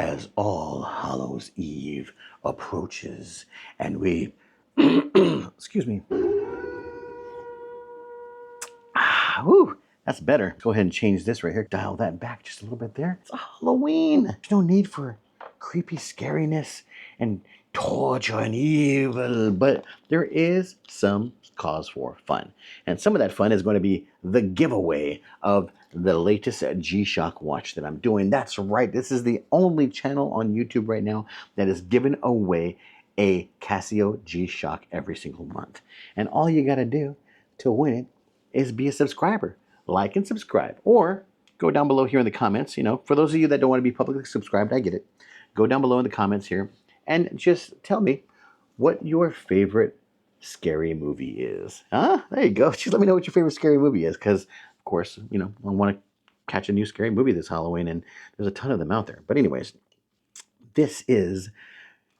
as All Hallows Eve approaches and we, excuse me, whew, that's better. Go ahead and change this right here. Dial that back just a little bit there. It's Halloween. There's no need for creepy scariness and torture and evil, but there is some cause for fun. And some of that fun is going to be the giveaway of the latest G-Shock watch that I'm doing. That's right. This is the only channel on YouTube right now that is giving away a Casio G-Shock every single month. And all you got to do to win it is be a subscriber. Like and subscribe. Or go down below here in the comments. You know, for those of you that don't want to be publicly subscribed, I get it. Go down below in the comments here and just tell me what your favorite scary movie is. Huh? There you go. Just let me know what your favorite scary movie is, because, of course, you know, I want to catch a new scary movie this Halloween, and there's a ton of them out there. But anyways, this is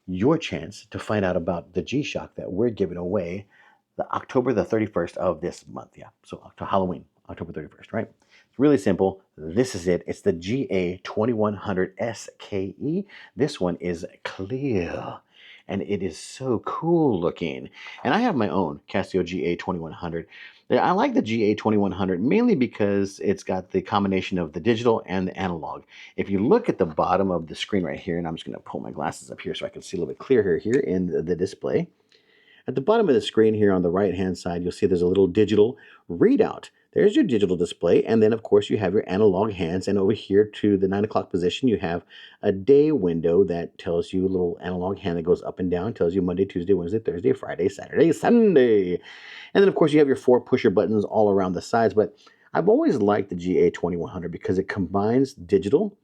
your chance to find out about the G-Shock that we're giving away the October the 31st of this month. Yeah, so Halloween, October 31st, right? It's really simple. This is it. It's the GA2100-SKE. This one is clear, and it is so cool looking. And I have my own Casio GA2100. I like the GA2100 mainly because it's got the combination of the digital and the analog. If you look at the bottom of the screen right here, and I'm just going to pull my glasses up here so I can see a little bit clearer here in the display. At the bottom of the screen here on the right-hand side, you'll see there's a little digital readout. There's your digital display, and then, of course, you have your analog hands, and over here to the 9 o'clock position, you have a day window that tells you a little analog hand that goes up and down, tells you Monday, Tuesday, Wednesday, Thursday, Friday, Saturday, Sunday. And then, of course, you have your 4 pusher buttons all around the sides, but I've always liked the GA2100 because it combines digital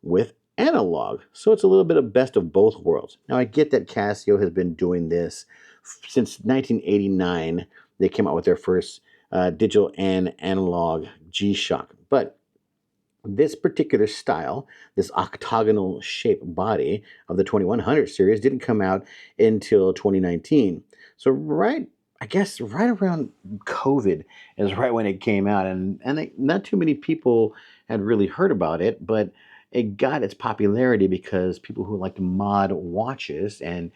with analog, so it's a little bit of best of both worlds. Now, I get that Casio has been doing this since 1989. They came out with their first digital and analog G-Shock. But this particular style, this octagonal shaped body of the 2100 series didn't come out until 2019. So I guess right around COVID is right when it came out. And not too many people had really heard about it, but it got its popularity because people who like to mod watches and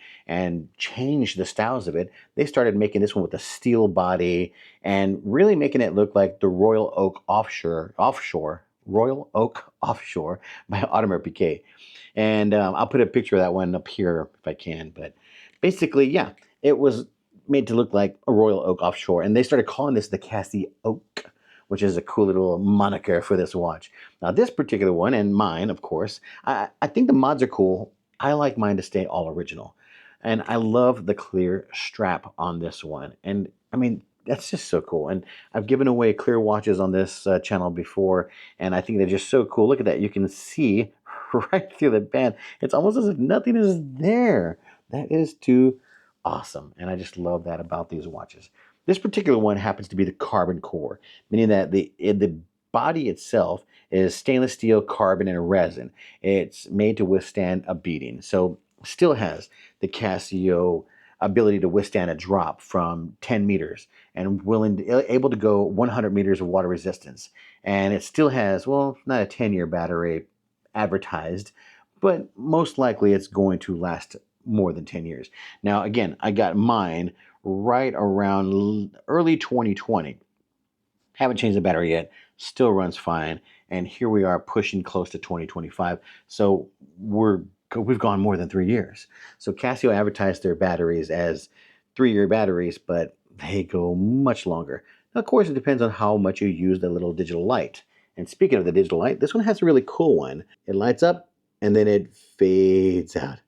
change the styles of it, they started making this one with a steel body and really making it look like the Royal Oak Offshore Royal Oak Offshore by Audemars Piguet. And I'll put a picture of that one up here if I can. But basically, yeah, it was made to look like a Royal Oak Offshore, and they started calling this the Cassie Oak, which is a cool little moniker for this watch. Now, this particular one, and mine, of course, I think the mods are cool. I like mine to stay all original. And I love the clear strap on this one. And, I mean, that's just so cool. And I've given away clear watches on this channel before, and I think they're just so cool. Look at that. You can see right through the band. It's almost as if nothing is there. That is too awesome. And I just love that about these watches. This particular one happens to be the carbon core, meaning that the body itself is stainless steel, carbon, and resin. It's made to withstand a beating. So still has the Casio ability to withstand a drop from 10 meters and able to go 100 meters of water resistance. And it still has, well, not a 10-year battery advertised, but most likely it's going to last more than 10 years. Now, again, I got mine right around early 2020. Haven't changed the battery yet. Still runs fine. And here we are pushing close to 2025. So we've gone more than 3 years. So Casio advertised their batteries as 3-year batteries, but they go much longer. Now, of course, it depends on how much you use the little digital light. And speaking of the digital light, this one has a really cool one. It lights up and then it fades out.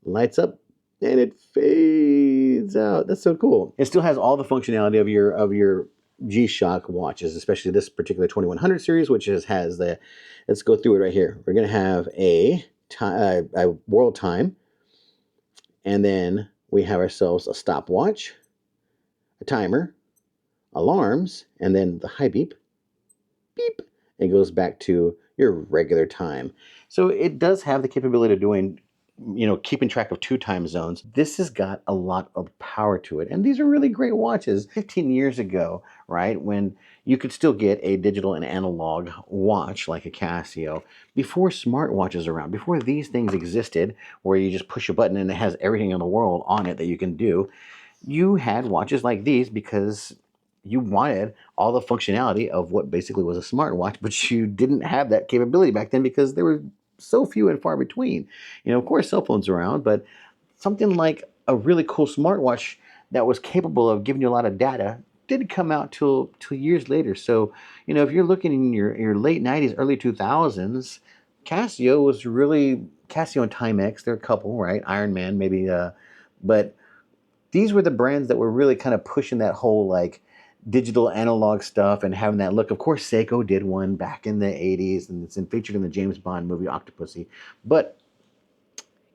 Lights up and it fades out. That's so cool. It still has all the functionality of your G-Shock watches, especially this particular 2100 series, which has the, let's go through it right here. We're going to have a world time, and then we have ourselves a stopwatch, a timer, alarms, and then the high beep. Beep. It goes back to your regular time. So it does have the capability of doing keeping track of 2 time zones. This has got a lot of power to it. And these are really great watches. 15 years ago, right, when you could still get a digital and analog watch like a Casio, before smartwatches around, before these things existed, where you just push a button and it has everything in the world on it that you can do, you had watches like these because you wanted all the functionality of what basically was a smartwatch, but you didn't have that capability back then because there were so few and far between. Of course, cell phones around, but something like a really cool smartwatch that was capable of giving you a lot of data didn't come out till years later. So, if you're looking in your late 90s, early 2000s, Casio was really Casio and Timex. They're a couple, right? Iron Man, maybe, but these were the brands that were really kind of pushing that whole like digital analog stuff and having that look. Of course, Seiko did one back in the 80s, and it's featured in the James Bond movie Octopussy. But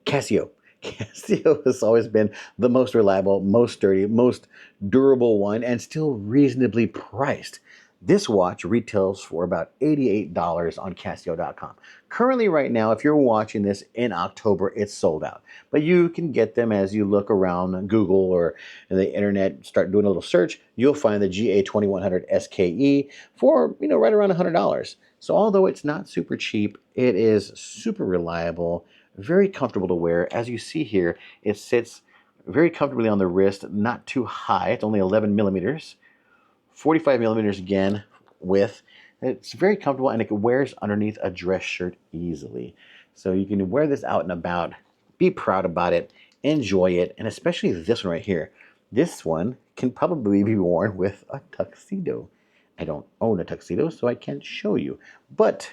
Casio has always been the most reliable, most sturdy, most durable one, and still reasonably priced. This watch retails for about $88 on Casio.com. Currently, right now, if you're watching this in October, it's sold out. But you can get them as you look around Google or the internet, start doing a little search. You'll find the GA2100-SKE for, right around $100. So although it's not super cheap, it is super reliable, very comfortable to wear. As you see here, it sits very comfortably on the wrist, not too high. It's only 11 millimeters. 45 millimeters again width. It's very comfortable, and it wears underneath a dress shirt easily. So you can wear this out and about, be proud about it, enjoy it, and especially this one right here. This one can probably be worn with a tuxedo. I don't own a tuxedo, so I can't show you. But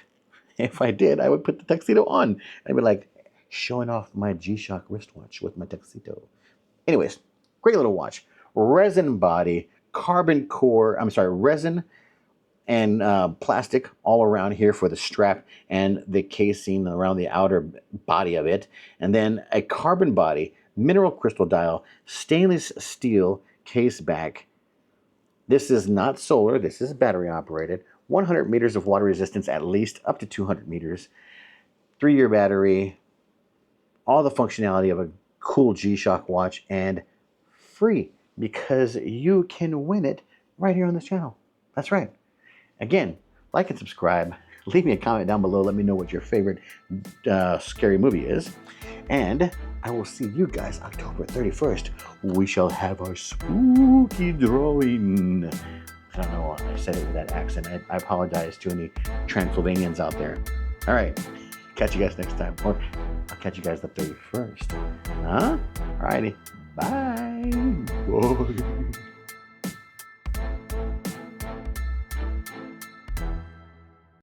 if I did, I would put the tuxedo on. I'd be like showing off my G-Shock wristwatch with my tuxedo. Anyways, great little watch. Resin body, carbon core, resin and plastic all around here for the strap and the casing around the outer body of it. And then a carbon body, mineral crystal dial, stainless steel case back. This is not solar, this is battery operated. 100 meters of water resistance, at least up to 200 meters. 3-year battery, all the functionality of a cool G-Shock watch, and free, because you can win it right here on this channel. That's right. Again, like and subscribe. Leave me a comment down below. Let me know what your favorite scary movie is. And I will see you guys October 31st. We shall have our spooky drawing. I don't know why I said it with that accent. I apologize to any Transylvanians out there. All right. Catch you guys next time. Or I'll catch you guys the 31st. Huh? All righty. Bye. Bye.